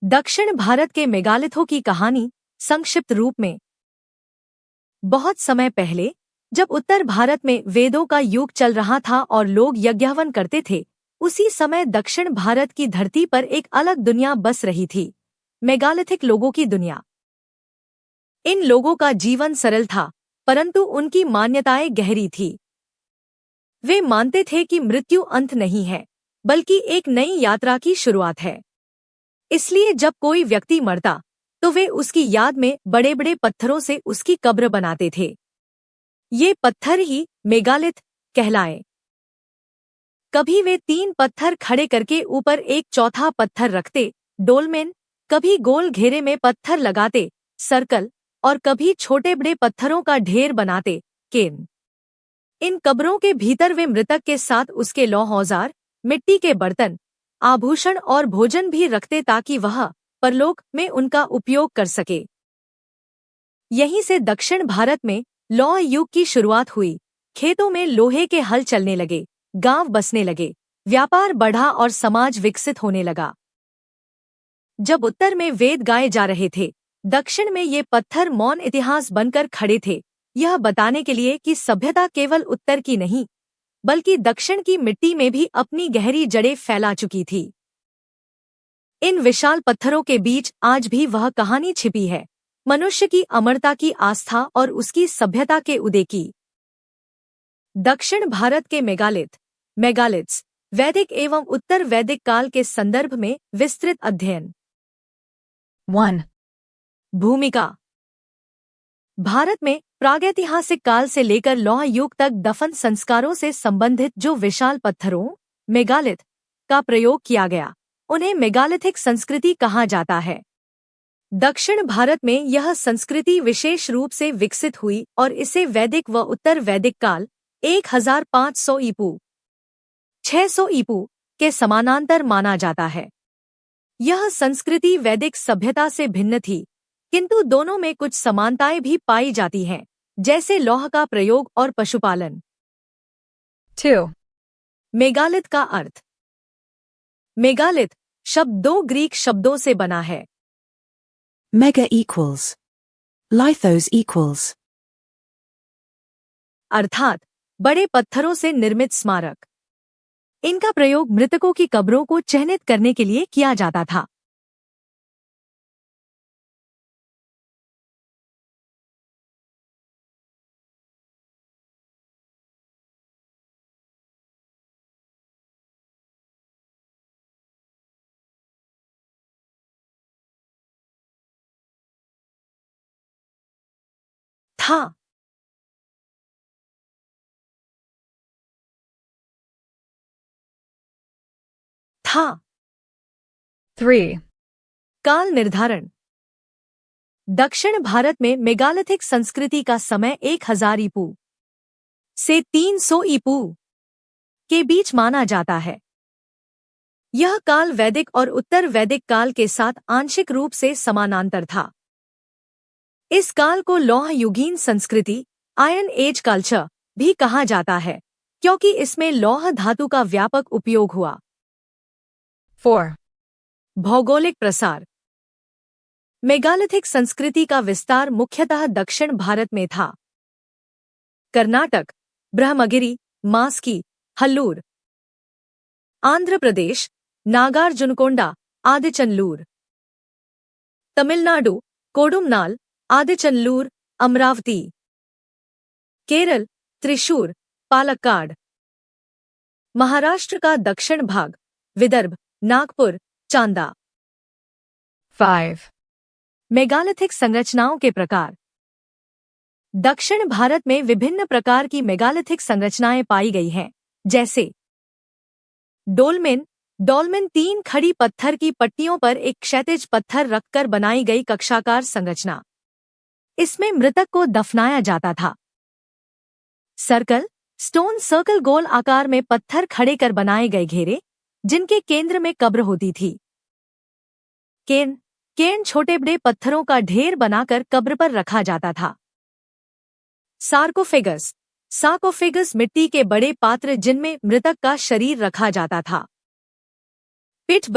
दक्षिण भारत के मेगालिथों की कहानी संक्षिप्त रूप में। बहुत समय पहले, जब उत्तर भारत में वेदों का युग चल रहा था और लोग यज्ञहवन करते थे, उसी समय दक्षिण भारत की धरती पर एक अलग दुनिया बस रही थी, मेगालिथिक लोगों की दुनिया। इन लोगों का जीवन सरल था, परंतु उनकी मान्यताएं गहरी थी। वे मानते थे कि मृत्यु अंत नहीं है, बल्कि एक नई यात्रा की शुरुआत है। इसलिए जब कोई व्यक्ति मरता तो वे उसकी याद में बड़े बड़े पत्थरों से उसकी कब्र बनाते थे। ये पत्थर ही मेगालिथ कहलाए। कभी वे 3 पत्थर खड़े करके ऊपर एक चौथा पत्थर रखते, डोलमेन, कभी गोल घेरे में पत्थर लगाते, सर्कल, और कभी छोटे बड़े पत्थरों का ढेर बनाते, केन। इन कब्रों के भीतर वे मृतक के साथ उसके लौह औजार, मिट्टी के बर्तन, आभूषण और भोजन भी रखते ताकि वह परलोक में उनका उपयोग कर सके। यहीं से दक्षिण भारत में लौह युग की शुरुआत हुई। खेतों में लोहे के हल चलने लगे, गांव बसने लगे, व्यापार बढ़ा और समाज विकसित होने लगा। जब उत्तर में वेद गाए जा रहे थे, दक्षिण में ये पत्थर मौन इतिहास बनकर खड़े थे, यह बताने के लिए कि सभ्यता केवल उत्तर की नहीं, बल्कि दक्षिण की मिट्टी में भी अपनी गहरी जड़ें फैला चुकी थी। इन विशाल पत्थरों के बीच आज भी वह कहानी छिपी है, मनुष्य की अमरता की आस्था और उसकी सभ्यता के उदय की। दक्षिण भारत के मेगालिथ्स वैदिक एवं उत्तर वैदिक काल के संदर्भ में विस्तृत अध्ययन। 1. भूमिका। भारत में प्रागैतिहासिक काल से लेकर लौह युग तक दफन संस्कारों से संबंधित जो विशाल पत्थरों मेगालिथ का प्रयोग किया गया, उन्हें मेगालिथिक संस्कृति कहा जाता है। दक्षिण भारत में यह संस्कृति विशेष रूप से विकसित हुई और इसे वैदिक व उत्तर वैदिक काल 1500 ईपू 600 ईपू के समानांतर माना जाता है। यह संस्कृति वैदिक सभ्यता से भिन्न थी, किंतु दोनों में कुछ समानताएं भी पाई जाती हैं, जैसे लौह का प्रयोग और पशुपालन। 2. मेगालिथ का अर्थ। मेगालिथ शब्द 2 ग्रीक शब्दों से बना है। Mega equals. Lithos equals. अर्थात बड़े पत्थरों से निर्मित स्मारक। इनका प्रयोग मृतकों की कब्रों को चिह्नित करने के लिए किया जाता था। था 3. काल निर्धारण। दक्षिण भारत में मेगालिथिक संस्कृति का समय 1000 ईपू से 300 ईपू के बीच माना जाता है। यह काल वैदिक और उत्तर वैदिक काल के साथ आंशिक रूप से समानांतर था। इस काल को लौह युगीन संस्कृति, आयरन एज कल्चर भी कहा जाता है, क्योंकि इसमें लौह धातु का व्यापक उपयोग हुआ। 4. भौगोलिक प्रसार। मेगालिथिक संस्कृति का विस्तार मुख्यतः दक्षिण भारत में था। कर्नाटक, ब्रह्मगिरी, मास्की, हल्लूर, आंध्र प्रदेश, नागार्जुनकोंडा, आदिचनलूर, तमिलनाडु, कोडुमनाल, आदिचनलूर, अमरावती, केरल, त्रिशूर, पालक्काड, महाराष्ट्र का दक्षिण भाग, विदर्भ, नागपुर, चांदा। 5. मेगालिथिक संरचनाओं के प्रकार। दक्षिण भारत में विभिन्न प्रकार की मेगालिथिक संरचनाएं पाई गई हैं, जैसे डोलमेन 3 खड़ी पत्थर की पट्टियों पर एक क्षैतिज पत्थर रखकर बनाई गई कक्षाकार संरचना। इसमें मृतक को दफनाया जाता था। सर्कल स्टोन सर्कल गोल आकार में पत्थर खड़े कर बनाए गए घेरे, जिनके केंद्र में कब्र होती थी। केन छोटे बड़े पत्थरों का ढेर बनाकर कब्र पर रखा जाता था। सार्कोफेगस मिट्टी के बड़े पात्र जिनमें मृतक का शरीर रखा जाता था। पिट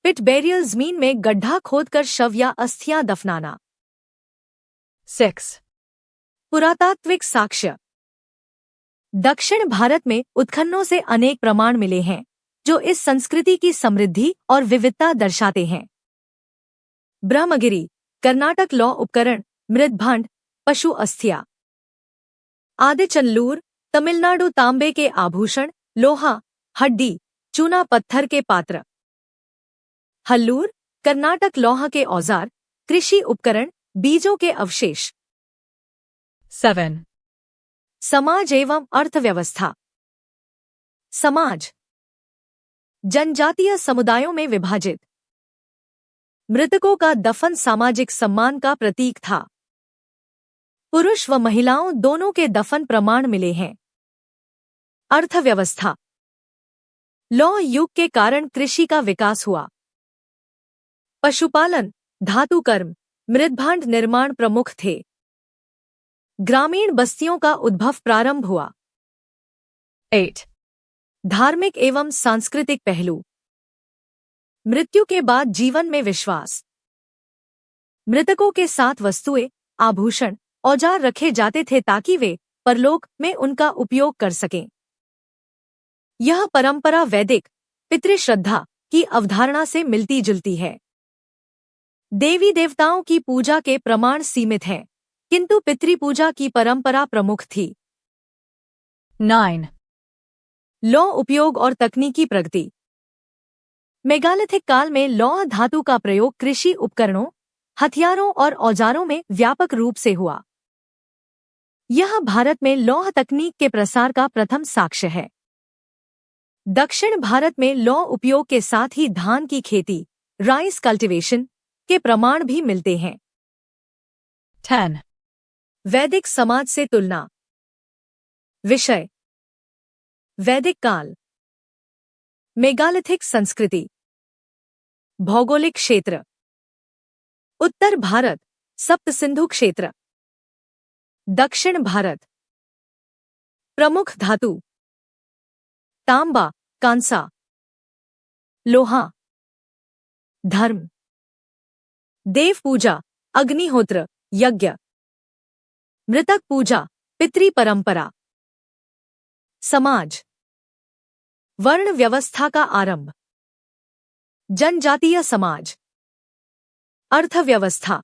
पिट बेरियल जमीन में गड्ढा खोदकर शव या अस्थियां दफनाना। 6. पुरातात्विक साक्ष्य। दक्षिण भारत में उत्खननों से अनेक प्रमाण मिले हैं जो इस संस्कृति की समृद्धि और विविधता दर्शाते हैं। ब्रह्मगिरी, कर्नाटक लौह उपकरण, मृदभांड, पशु अस्थियां। आदिचनल्लूर, तमिलनाडु तांबे के आभूषण, लोहा, हड्डी, चूना पत्थर के पात्र। हल्लूर, कर्नाटक लौह के औजार, कृषि उपकरण, बीजों के अवशेष। 7. समाज एवं अर्थव्यवस्था। समाज जनजातीय समुदायों में विभाजित। मृतकों का दफन सामाजिक सम्मान का प्रतीक था। पुरुष व महिलाओं दोनों के दफन प्रमाण मिले हैं। अर्थव्यवस्था। लौह युग के कारण कृषि का विकास हुआ। पशुपालन, धातुकर्म, मृदभांड निर्माण प्रमुख थे। ग्रामीण बस्तियों का उद्भव प्रारंभ हुआ। 8. धार्मिक एवं सांस्कृतिक पहलू। मृत्यु के बाद जीवन में विश्वास। मृतकों के साथ वस्तुएं, आभूषण, औजार रखे जाते थे ताकि वे परलोक में उनका उपयोग कर सकें। यह परंपरा वैदिक पितृश्रद्धा की अवधारणा से मिलती जुलती है। देवी देवताओं की पूजा के प्रमाण सीमित हैं, किंतु पितृपूजा की परंपरा प्रमुख थी। 9. लौह उपयोग और तकनीकी प्रगति। मेगालिथिक काल में लौह धातु का प्रयोग कृषि उपकरणों, हथियारों और औजारों में व्यापक रूप से हुआ। यह भारत में लौह तकनीक के प्रसार का प्रथम साक्ष्य है। दक्षिण भारत में लौह उपयोग के साथ ही धान की खेती, राइस कल्टीवेशन, के प्रमाण भी मिलते हैं। 10. वैदिक समाज से तुलना। विषय: वैदिक काल, मेगालिथिक संस्कृति। भौगोलिक क्षेत्र: उत्तर भारत, सप्त सिंधु क्षेत्र। दक्षिण भारत। प्रमुख धातु: तांबा, कांसा, लोहा। धर्म: देव पूजा, अग्निहोत्र, यज्ञ। मृतक पूजा, पितृ परंपरा। समाज: वर्ण व्यवस्था का आरंभ। जनजातीय समाज। अर्थव्यवस्था: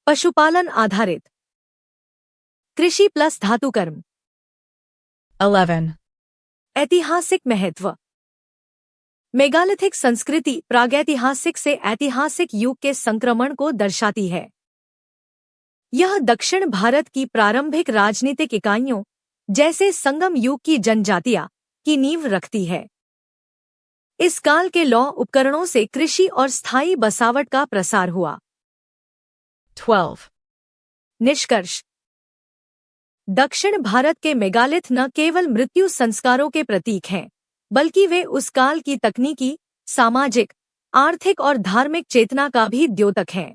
पशुपालन आधारित। कृषि प्लस धातुकर्म। 11. ऐतिहासिक महत्व। मेगालिथिक संस्कृति प्रागैतिहासिक से ऐतिहासिक युग के संक्रमण को दर्शाती है। यह दक्षिण भारत की प्रारंभिक राजनीतिक इकाइयों जैसे संगम युग की जनजातियां की नींव रखती है। इस काल के लौह उपकरणों से कृषि और स्थायी बसावट का प्रसार हुआ। 12. निष्कर्ष: दक्षिण भारत के मेगालिथ न केवल मृत्यु संस्कारों के प्रतीक हैं, बल्कि वे उस काल की तकनीकी, सामाजिक, आर्थिक और धार्मिक चेतना का भी द्योतक हैं।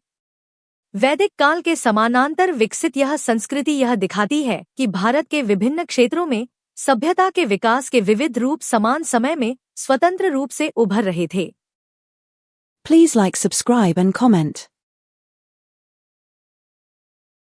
वैदिक काल के समानांतर विकसित यह संस्कृति यह दिखाती है कि भारत के विभिन्न क्षेत्रों में सभ्यता के विकास के विविध रूप समान समय में स्वतंत्र रूप से उभर रहे थे। Please like, subscribe and comment.